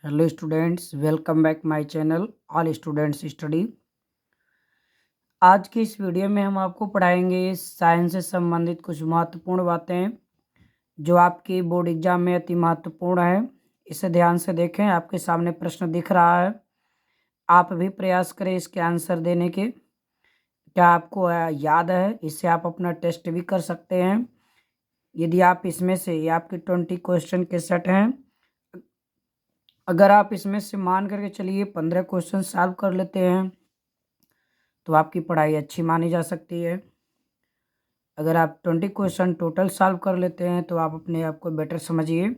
Hello students, welcome back my channel all students study. आज की इस वीडियो में हम आपको पढ़ाएंगे साइंस से संबंधित कुछ महत्वपूर्ण बातें जो आपके बोर्ड एग्जाम में अति महत्वपूर्ण है। इसे ध्यान से देखें, आपके सामने प्रश्न दिख रहा है। आप भी प्रयास करें इसके आंसर देने के। क्या आपको याद है? इससे आप अपना टेस्ट भी कर सकते हैं। यदि आप इसमें से, ये आपके 20 क्वेश्चन के सेट हैं, अगर आप इसमें से मान करके चलिए 15 क्वेश्चन सॉल्व कर लेते हैं तो आपकी पढ़ाई अच्छी मानी जा सकती है। अगर आप 20 क्वेश्चन टोटल सॉल्व कर लेते हैं तो आप अपने आप को बेटर समझिए।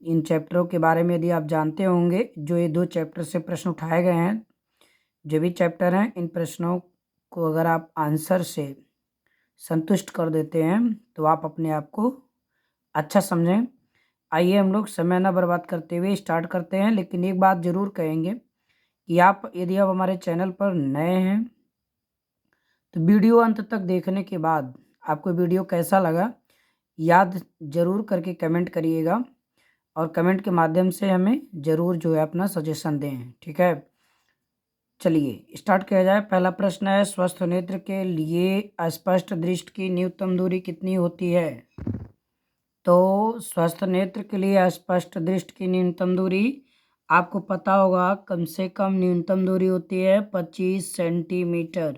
इन चैप्टरों के बारे में यदि आप जानते होंगे, जो ये 2 चैप्टर से प्रश्न उठाए गए हैं, जो भी चैप्टर हैं, इन प्रश्नों को अगर आप आंसर से संतुष्ट कर देते हैं तो आप अपने आप को अच्छा समझें। आइए हम लोग समय न बर्बाद करते हुए स्टार्ट करते हैं। लेकिन एक बात ज़रूर कहेंगे कि यदि आप हमारे चैनल पर नए हैं तो वीडियो अंत तक देखने के बाद आपको वीडियो कैसा लगा याद ज़रूर करके कमेंट करिएगा, और कमेंट के माध्यम से हमें ज़रूर जो है अपना सजेशन दें। ठीक है, चलिए स्टार्ट किया जाए। पहला प्रश्न है, स्वस्थ नेत्र के लिए अस्पष्ट दृष्टि की न्यूनतम दूरी कितनी होती है? तो स्वस्थ नेत्र के लिए अस्पष्ट दृष्टि की न्यूनतम दूरी आपको पता होगा, कम से कम न्यूनतम दूरी होती है 25 सेंटीमीटर।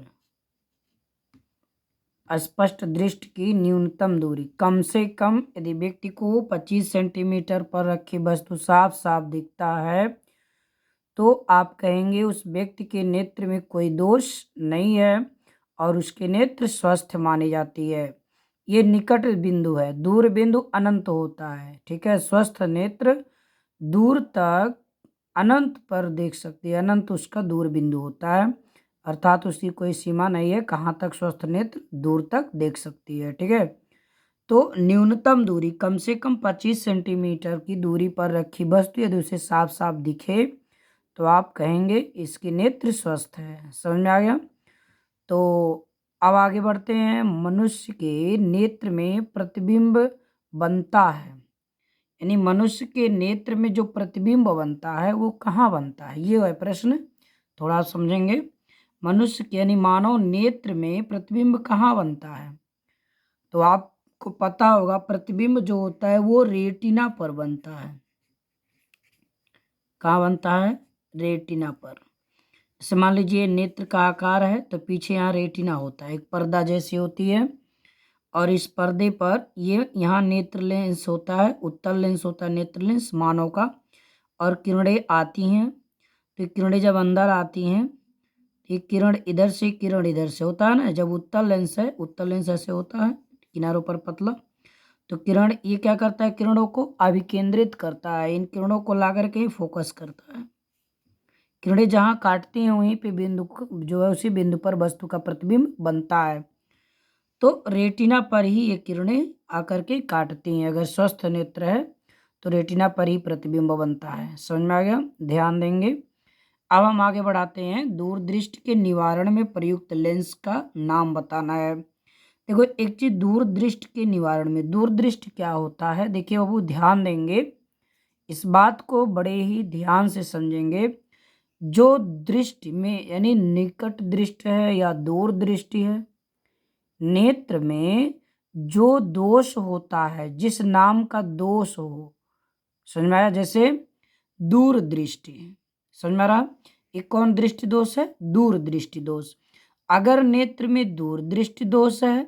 स्पष्ट दृष्टि की न्यूनतम दूरी कम से कम, यदि व्यक्ति को 25 सेंटीमीटर पर रखी वस्तु साफ साफ दिखता है तो आप कहेंगे उस व्यक्ति के नेत्र में कोई दोष नहीं है और उसके नेत्र स्वस्थ मानी जाती है। ये निकट बिंदु है, दूर बिंदु अनंत होता है। ठीक है, स्वस्थ नेत्र दूर तक अनंत पर देख सकती है, अनंत उसका दूर बिंदु होता है, अर्थात उसकी कोई सीमा नहीं है कहाँ तक स्वस्थ नेत्र दूर तक देख सकती है। ठीक है, तो न्यूनतम दूरी कम से कम 25 सेंटीमीटर की दूरी पर रखी वस्तु यदि उसे साफ साफ दिखे तो आप कहेंगे इसके नेत्र स्वस्थ है। समझ में आ गया? तो अब आगे बढ़ते हैं। मनुष्य के नेत्र में प्रतिबिंब बनता है, यानी मनुष्य के नेत्र में जो प्रतिबिंब बनता है वो कहाँ बनता है, ये है प्रश्न। थोड़ा आप समझेंगे। मनुष्य के यानी मानव नेत्र में प्रतिबिंब कहाँ बनता है? तो आपको पता होगा प्रतिबिंब जो होता है वो रेटिना पर बनता है। कहाँ बनता है? रेटिना पर। जैसे मान लीजिए नेत्र का आकार है तो पीछे यहाँ रेटिना होता है, एक पर्दा जैसी होती है, और इस पर्दे पर ये यहाँ नेत्र लेंस होता है, उत्तल लेंस होता है नेत्र लेंस मानव का, और किरणें आती हैं। तो किरणें जब अंदर आती हैं, एक किरण इधर से किरण इधर से होता है ना, जब उत्तल लेंस है, उत्तल लेंस ऐसे होता है किनारों पर पतला, तो किरण ये क्या करता है, किरणों को अभिकेंद्रित करता है, इन किरणों को ला करके ही फोकस करता है। किरणें जहाँ काटती हैं वहीं पे बिंदु जो है उसी बिंदु पर वस्तु का प्रतिबिंब बनता है। तो रेटिना पर ही ये किरणें आकर के काटती हैं। अगर स्वस्थ नेत्र है तो रेटिना पर ही प्रतिबिंब बनता है। समझ में आ गया? ध्यान देंगे। अब हम आगे बढ़ाते हैं। दूरदृष्टि के निवारण में प्रयुक्त लेंस का नाम बताना है। देखो, एक चीज दूरदृष्टि के निवारण में, दूरदृष्टि क्या होता है, देखिए बाबू ध्यान देंगे, इस बात को बड़े ही ध्यान से समझेंगे। जो दृष्टि में यानी निकट दृष्टि है या दूर दृष्टि है, नेत्र में जो दोष होता है, जिस नाम का दोष हो, समझ में आया? जैसे दूर दृष्टि, समझ में आ रहा? ये कौन दृष्टि दोष है? दूर दृष्टि दोष। अगर नेत्र में दूर दृष्टि दोष है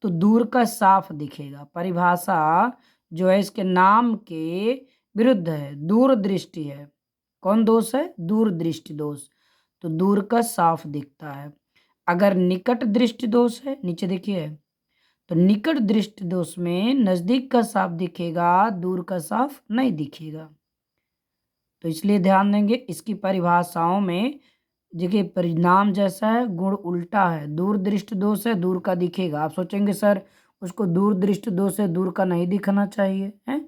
तो दूर का साफ दिखेगा। परिभाषा जो है इसके नाम के विरुद्ध है, दूर दृष्टि है। कौन दोष है? दूर दृष्टि दोष। तो दूर का साफ दिखता है। अगर निकट दृष्टि दोष है, नीचे देखिए, तो निकट दृष्टि दोष में नजदीक का साफ दिखेगा, दूर का साफ नहीं दिखेगा। तो इसलिए ध्यान देंगे, इसकी परिभाषाओं में देखिए परिणाम जैसा है, गुण उल्टा है। दूर दृष्टि दोष है, दूर का दिखेगा। आप सोचेंगे सर उसको दूर दृष्टि दोष है, दूर का नहीं दिखना चाहिए है,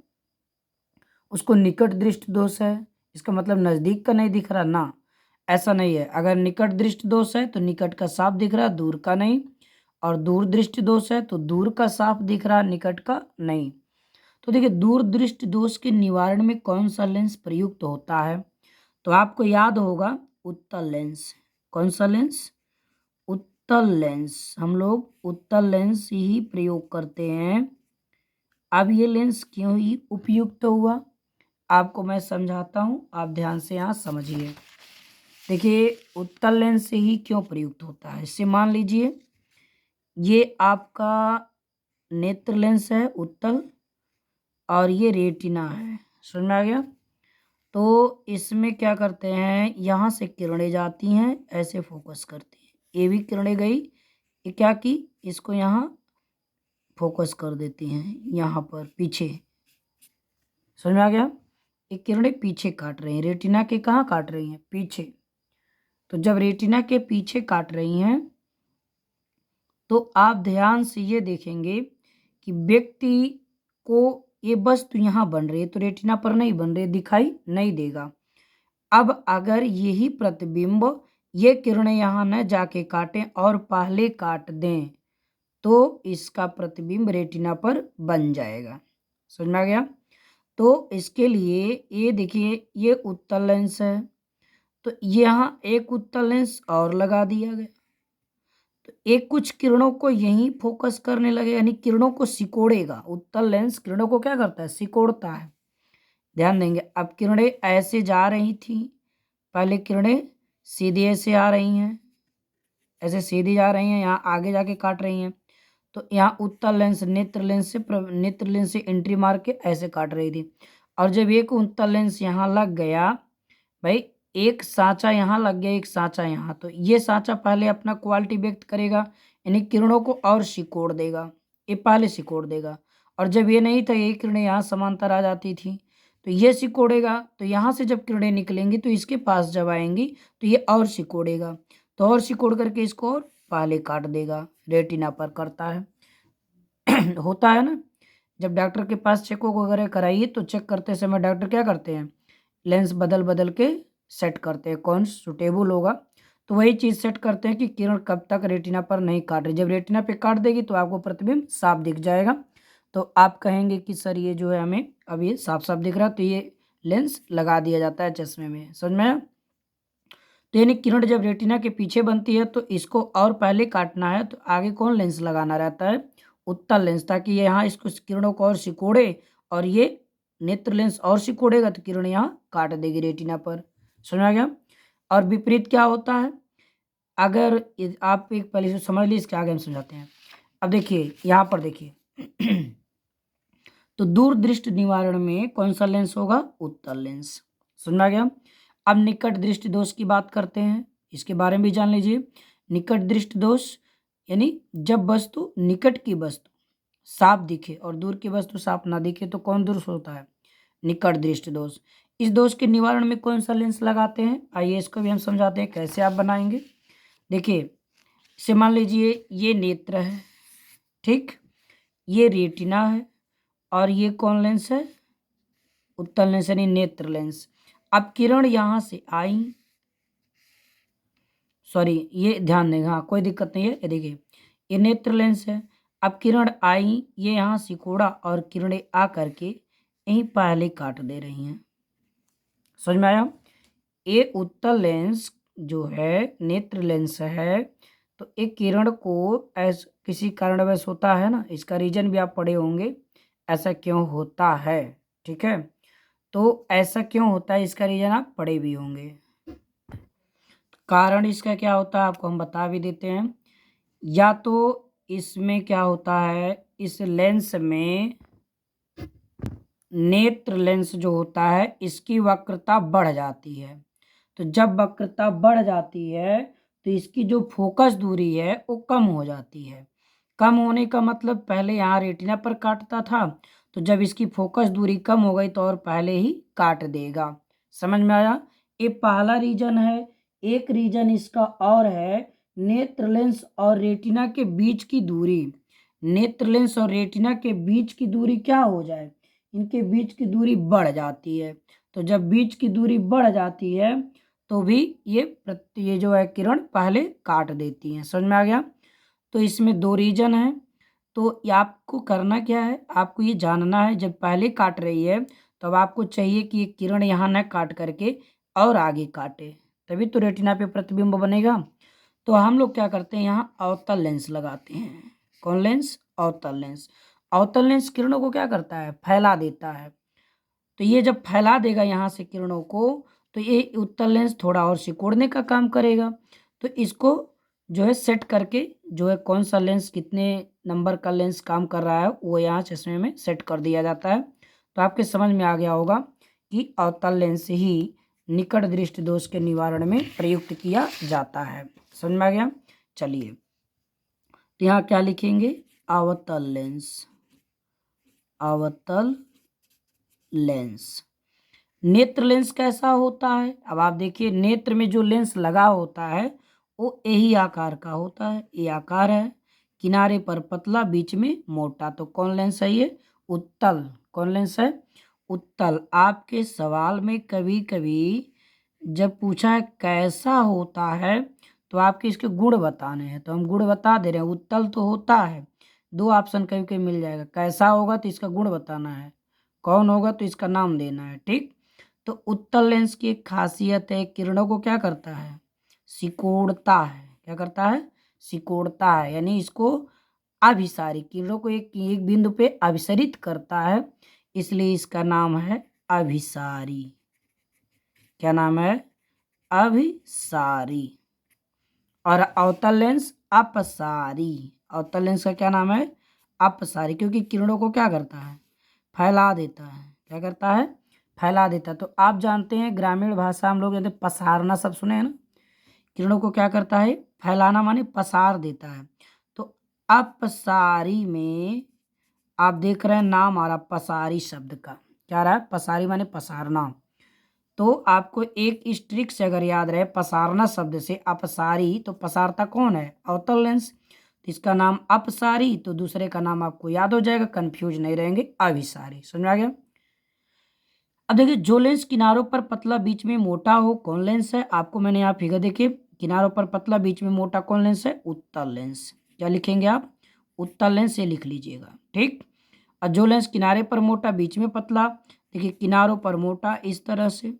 उसको निकट दृष्टि दोष है, इसका मतलब नजदीक का नहीं दिख रहा ना, ऐसा नहीं है। अगर निकट दृष्टि दोष है तो निकट का साफ दिख रहा, दूर का नहीं, और दूर दृष्टि दोष है तो दूर का साफ दिख रहा, निकट का नहीं। तो देखिए दूरदृष्टि दोष के निवारण में कौन सा लेंस प्रयुक्त होता है? तो आपको याद होगा उत्तल लेंस। कौन सा लेंस? उत्तल लेंस। हम लोग उत्तल लेंस ही प्रयोग करते हैं। अब ये लेंस क्यों ही उपयुक्त हुआ, आपको मैं समझाता हूँ, आप ध्यान से यहाँ समझिए। देखिए उत्तल लेंस से ही क्यों प्रयुक्त होता है। इससे मान लीजिए ये आपका नेत्र लेंस है उत्तल और ये रेटिना है, समझ में आ गया। तो इसमें क्या करते हैं, यहाँ से किरणें जाती हैं, ऐसे फोकस करती हैं। ये भी किरणें गई, ये क्या की, इसको यहाँ फोकस कर देती हैं, यहाँ पर पीछे, समझ में आ गया। ये किरणें पीछे काट रही हैं, रेटिना के कहाँ काट रही हैं, पीछे। तो जब रेटिना के पीछे काट रही हैं तो आप ध्यान से ये देखेंगे कि व्यक्ति को ये वस्तु यहाँ बन रही है तो रेटिना पर नहीं बन रही, दिखाई नहीं देगा। अब अगर यही प्रतिबिंब ये किरणें यहाँ न जाके काटें और पहले काट दें तो इसका प्रतिबिंब रेटिना पर बन जाएगा, समझ में आ गया। तो इसके लिए ये देखिए ये उत्तल लेंस है, तो यहाँ एक उत्तल लेंस और लगा दिया गया, तो एक कुछ किरणों को यहीं फोकस करने लगे, यानी किरणों को सिकोड़ेगा। उत्तल लेंस किरणों को क्या करता है, सिकोड़ता है। ध्यान देंगे, अब किरणें ऐसे जा रही थी, पहले किरणें सीधे ऐसे आ रही हैं, ऐसे सीधी जा रही हैं, यहाँ आगे जाके काट रही हैं। तो यहाँ उत्तल लेंस नेत्र लेंस से एंट्री मार के ऐसे काट रही थी। और जब एक उत्तल लेंस यहाँ लग गया, भाई एक सांचा यहाँ लग गया, एक सांचा यहाँ, तो ये सांचा पहले अपना क्वालिटी व्यक्त करेगा, यानी किरणों को और सिकोड़ देगा, ये पहले सिकोड़ देगा। और जब ये नहीं था, ये किरणें यहाँ समांतर आ जाती थी, तो ये सिकोड़ेगा। तो यहाँ से जब किरणें निकलेंगी तो इसके पास जब आएंगी तो ये और सिकोड़ेगा, तो और सिकोड़ करके इसको और पहले काट देगा, रेटिना पर करता है। होता है ना, जब डॉक्टर के पास चेकअप वगैरह कराइए तो चेक करते समय डॉक्टर क्या करते हैं, लेंस बदल बदल के सेट करते हैं, कौन सुटेबल होगा। तो वही चीज़ सेट करते हैं कि किरण कब तक रेटिना पर नहीं काट रही। जब रेटिना पे काट देगी तो आपको प्रतिबिंब साफ दिख जाएगा। तो आप कहेंगे कि सर ये जो है हमें अब ये साफ साफ दिख रहा है, तो ये लेंस लगा दिया जाता है चश्मे में, समझ में आया। तो यानी किरण जब रेटिना के पीछे बनती है तो इसको और पहले काटना है, तो आगे कौन लेंस लगाना रहता है, उत्तल लेंस, ताकि ये यहाँ इसको किरणों को और सिकोड़े, और ये नेत्र लेंस और सिकोड़ेगा तो किरण यहाँ काट देगी रेटिना पर, समझ में आ गया। और विपरीत क्या होता है, अगर आप एक पहले से समझ लीजिए, इसके आगे हम समझाते हैं। अब देखिए यहाँ पर देखिए तो दूरदृष्टि निवारण में कौन सा लेंस होगा, उत्तल लेंस, समझ में आ गया। अब निकट दृष्टि दोष की बात करते हैं, इसके बारे में भी जान लीजिए। निकट दृष्टि दोष यानी जब वस्तु निकट की वस्तु साफ दिखे और दूर की वस्तु साफ ना दिखे तो कौन दोष होता है, निकट दृष्टि दोष। इस दोष के निवारण में कौन सा लेंस लगाते हैं, आइए इसको भी हम समझाते हैं कैसे आप बनाएंगे। देखिए इसे मान लीजिए ये नेत्र है, ठीक, ये रेटिना है और ये कौन लेंस है, उत्तल लेंस यानी नेत्र लेंस। अब किरण यहाँ से आई, सॉरी ये ध्यान देंगे, हाँ कोई दिक्कत नहीं है, ये देखिए ये नेत्र लेंस है। अब किरण आई, ये यहाँ सिकोड़ा और किरणें आ करके यहीं पहले काट दे रही हैं, समझ में आया। ये उत्तल लेंस जो है नेत्र लेंस है, तो एक किरण को ऐस किसी कारणवश होता है ना, इसका रीजन भी आप पढ़े होंगे, ऐसा क्यों होता है, ठीक है। तो ऐसा क्यों होता है इसका रीजन आप पढ़े भी होंगे। कारण इसका क्या होता है आपको हम बता भी देते हैं। या तो इसमें क्या होता है, इस लेंस में नेत्र लेंस जो होता है इसकी वक्रता बढ़ जाती है, तो जब वक्रता बढ़ जाती है तो इसकी जो फोकस दूरी है वो कम हो जाती है। कम होने का मतलब पहले यहाँ रेटिना पर काटता था, तो जब इसकी फोकस दूरी कम हो गई तो और पहले ही काट देगा, समझ में आया। ये पहला रीजन है। एक रीजन इसका और है, नेत्र लेंस और रेटिना के बीच की दूरी, नेत्र लेंस और रेटिना के बीच की दूरी क्या हो जाए, इनके बीच की दूरी बढ़ जाती है। तो जब बीच की दूरी बढ़ जाती है तो भी ये जो है किरण पहले काट देती हैं, समझ में आ गया। तो इसमें दो रीजन है, तो ये आपको करना क्या है, आपको ये जानना है जब पहले काट रही है तो अब आपको चाहिए कि ये किरण यहाँ न काट करके और आगे काटे, तभी तो रेटिना पे प्रतिबिंब बनेगा। तो हम लोग क्या करते हैं, यहाँ अवतल लेंस लगाते हैं। कौन लेंस? अवतल लेंस। अवतल लेंस किरणों को क्या करता है, फैला देता है। तो ये जब फैला देगा यहाँ से किरणों को, तो ये उत्तल लेंस थोड़ा और सिकोड़ने का काम करेगा। तो इसको जो है सेट करके, जो है कौन सा लेंस कितने नंबर का लेंस काम कर रहा है वो यहाँ चश्मे में सेट कर दिया जाता है। तो आपके समझ में आ गया होगा कि अवतल लेंस ही निकट दृष्टि दोष के निवारण में प्रयुक्त किया जाता है। समझ में आ गया? चलिए, तो यहाँ क्या लिखेंगे, अवतल लेंस। अवतल लेंस। नेत्र लेंस कैसा होता है? अब आप देखिए, नेत्र में जो लेंस लगा होता है वो यही आकार का होता है, ये आकार है, किनारे पर पतला, बीच में मोटा। तो कौन लेंस है ये? उत्तल। कौन लेंस है? उत्तल। आपके सवाल में कभी कभी जब पूछा है कैसा होता है तो आपके इसके गुण बताने हैं, तो हम गुण बता दे रहे हैं। उत्तल तो होता है, दो ऑप्शन कभी कभी मिल जाएगा, कैसा होगा तो इसका गुण बताना है, कौन होगा तो इसका नाम देना है। ठीक, तो उत्तल लेंस की एक खासियत है, किरणों को क्या करता है, सिकोड़ता है। क्या करता है? सिकोड़ता है, यानी इसको अभिसारी, किरणों को एक एक बिंदु पे अभिसरित करता है, इसलिए इसका नाम है अभिसारी। क्या नाम है? अभिसारी। और अवतल लेंस अपसारी। अवतल लेंस का क्या नाम है? अपसारी, क्योंकि किरणों को क्या करता है, फैला देता है। क्या करता है? फैला देता है। तो आप जानते हैं ग्रामीण भाषा हम लोग कहते हैं पसारना, सब सुने हैं ना। किरणों को क्या करता है? फैलाना माने पसार देता है। तो अपसारी में आप देख रहे हैं नाम आ रहा पसारी शब्द का, क्या रहा है? पसारी माने पसारना। तो आपको एक इस ट्रिक से अगर याद रहे, पसारना शब्द से अपसारी, तो पसारता कौन है? अवतल लेंस। तो इसका नाम अपसारी, तो दूसरे का नाम आपको याद हो जाएगा, कंफ्यूज नहीं रहेंगे, अभिसारी। समझ में आ गया? अब देखिए, जो लेंस किनारों पर पतला बीच में मोटा हो, कौन लेंस है? आपको मैंने यहाँ फिगर देखिए, किनारों पर पतला बीच में मोटा, कौन लेंस है? उत्तल लेंस। क्या लिखेंगे आप? उत्तल लेंस, ये लिख लीजिएगा। ठीक, और जो लेंस किनारे पर मोटा बीच में पतला, देखिए किनारों पर मोटा इस तरह से,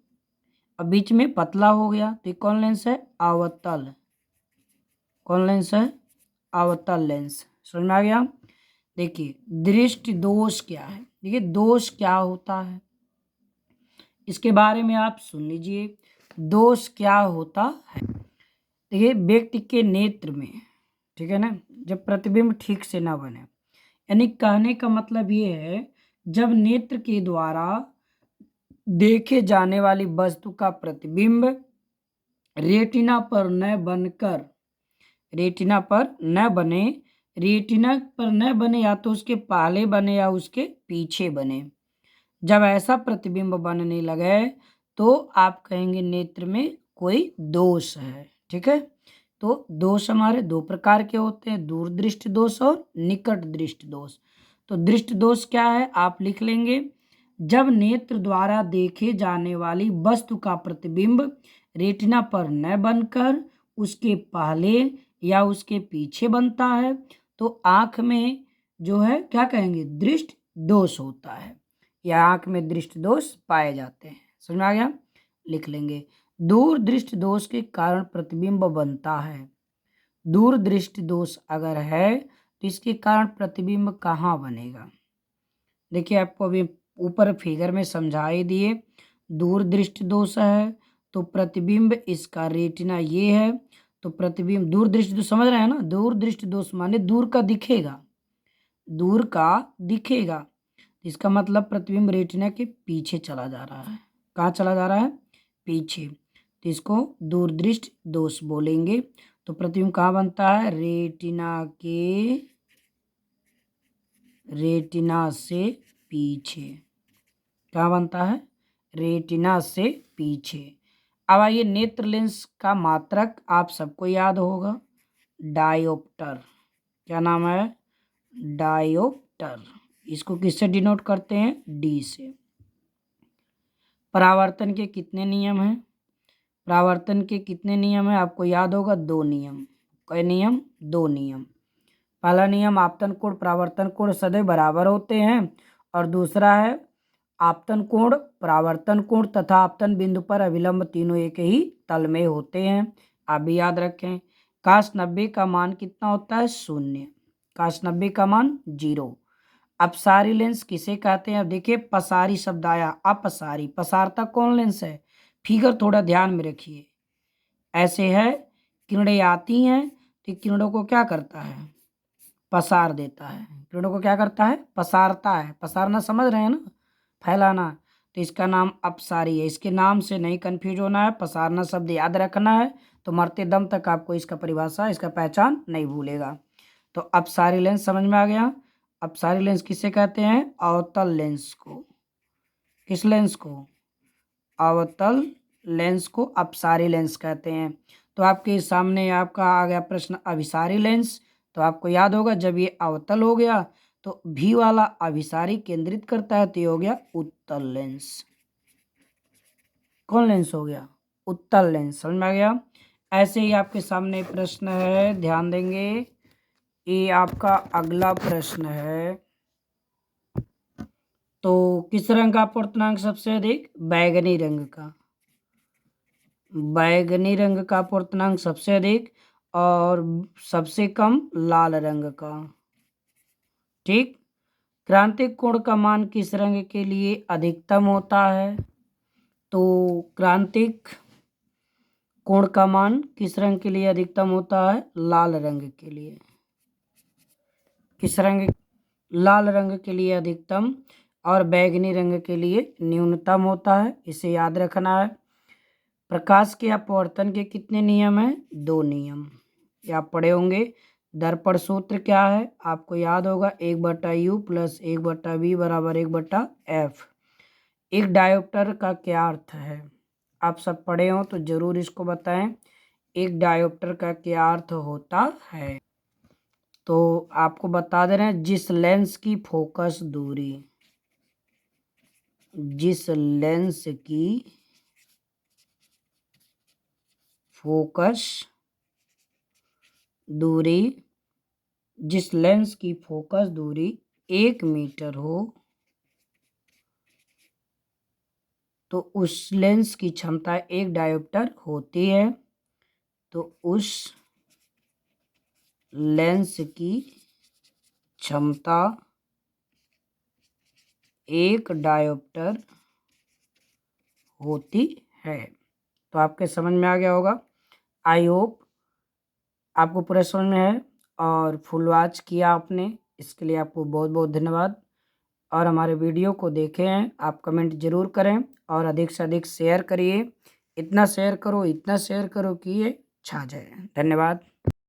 अब बीच में पतला हो गया, तो ये कौन लेंस है? अवतल। कौन लेंस है? अवतल लेंस। समझ में आ गया? देखिए, दृष्टि दोष क्या है, देखिए दोष क्या होता है इसके बारे में आप सुन लीजिए। दोष क्या होता है? देखिए, व्यक्ति के नेत्र में, ठीक है ना, जब प्रतिबिंब ठीक से ना बने, यानी कहने का मतलब ये है, जब नेत्र के द्वारा देखे जाने वाली वस्तु का प्रतिबिंब रेटिना पर न बनकर, रेटिना पर न बने, रेटिना पर न बने या तो उसके पहले बने या उसके पीछे बने, जब ऐसा प्रतिबिंब बनने लगे तो आप कहेंगे नेत्र में कोई दोष है। ठीक है, तो दोष हमारे दो प्रकार के होते हैं, दूर दृष्टि दोष और निकट दृष्टि दोष। तो दृष्टि दोष क्या है आप लिख लेंगे, जब नेत्र द्वारा देखे जाने वाली वस्तु का प्रतिबिंब रेटिना पर न बनकर उसके पहले या उसके पीछे बनता है तो आंख में जो है क्या कहेंगे, दृष्टि दोष होता है, या आंख में दृष्टि दोष पाए जाते हैं। समझ में आ गया? लिख लेंगे, दूर दृष्टि दोष के कारण प्रतिबिंब बनता है। दूर दृष्टि दोष अगर है तो इसके कारण प्रतिबिंब कहाँ बनेगा? देखिए, आपको अभी ऊपर फिगर में समझा ही दिए, दूर दृष्टि दोष है तो प्रतिबिंब इसका रेटिना ये है, तो प्रतिबिंब दूर दृष्टि दोष समझ रहे हैं ना, दूर दृष्टि दोष माने दूर का दिखेगा, दूर का दिखेगा, इसका मतलब प्रतिबिंब रेटिना के पीछे चला जा रहा है। कहाँ चला जा रहा है? पीछे, तो इसको दूरदृष्टि दोष बोलेंगे। तो प्रतिबिंब कहाँ बनता है? रेटिना से पीछे। कहाँ बनता है? रेटिना से पीछे। अब आइए, नेत्र लेंस का मात्रक आप सबको याद होगा, डायोप्टर। क्या नाम है? डायोप्टर। इसको किससे डिनोट करते हैं? डी से। परावर्तन के कितने नियम हैं? परावर्तन के कितने नियम हैं आपको याद होगा? दो नियम। कई नियम? दो नियम। पहला नियम आपतन कोण परावर्तन कोण सदैव बराबर होते हैं, और दूसरा है आपतन कोण परावर्तन कोण तथा आपतन बिंदु पर अविलंब तीनों एक ही तल में होते हैं। आप भी याद रखें। काश 90 का मान कितना होता है? 0। काश 90 का मान 0। अपसारी लेंस किसे कहते हैं? अब देखिए पसारी शब्द आया, अपसारी, पसारता कौन लेंस है? फिगर थोड़ा ध्यान में रखिए। ऐसे है किरणें आती हैं तो किरणों को क्या करता है? पसार देता है। किरणों को क्या करता है? पसारता है। पसारना समझ रहे हैं ना, फैलाना। तो इसका नाम अपसारी है। इसके नाम से नहीं कंफ्यूज होना है, पसारना शब्द याद रखना है, तो मरते दम तक आपको इसका परिभाषा, इसका पहचान नहीं भूलेगा। तो अपसारी लेंस समझ में आ गया। अपसारी लेंस किसे कहते हैं? अवतल लेंस को। किस लेंस को? अवतल लेंस को अपसारी लेंस कहते हैं। तो आपके सामने आपका आ गया प्रश्न अभिसारी लेंस। तो आपको याद होगा जब ये अवतल हो गया तो भी वाला अभिसारी केंद्रित करता है, तो ये हो गया उत्तल लेंस। कौन लेंस हो गया? उत्तल लेंस। समझ में आ गया। ऐसे ही आपके सामने प्रश्न है, ध्यान देंगे। ये आपका अगला प्रश्न है। तो किस रंग का पूर्णांक सबसे अधिक? बैगनी रंग का। बैगनी रंग का पूर्णांक सबसे अधिक और सबसे कम लाल रंग का। ठीक। क्रांतिक कोण का मान किस रंग के लिए अधिकतम होता है? तो क्रांतिक कोण का मान किस रंग के लिए अधिकतम होता है? लाल रंग के लिए। किस रंग? लाल रंग के लिए अधिकतम और बैगनी रंग के लिए न्यूनतम होता है। इसे याद रखना है। प्रकाश के अपवर्तन के कितने नियम हैं? 2 नियम। ये आप पढ़े होंगे। दर्पण सूत्र क्या है? आपको याद होगा 1/u प्लस 1/v बराबर 1/f। एक डायोप्टर का क्या अर्थ है? आप सब पढ़े हो तो जरूर इसको बताएं। एक डायोप्टर का क्या अर्थ होता है? तो आपको बता दे रहे हैं, जिस लेंस की फोकस दूरी, जिस लेंस की फोकस दूरी, जिस लेंस की फोकस दूरी 1 मीटर हो, तो उस लेंस की क्षमता 1 डायोप्टर होती है। तो उस लेंस की क्षमता 1 डायोप्टर होती है। तो आपके समझ में आ गया होगा। आई होप आपको पूरा समझ में है और फुल वॉच किया आपने। इसके लिए आपको बहुत बहुत धन्यवाद। और हमारे वीडियो को देखें हैं, आप कमेंट जरूर करें और अधिक से अधिक शेयर करिए। इतना शेयर करो, इतना शेयर करो कि ये छा जाए। धन्यवाद।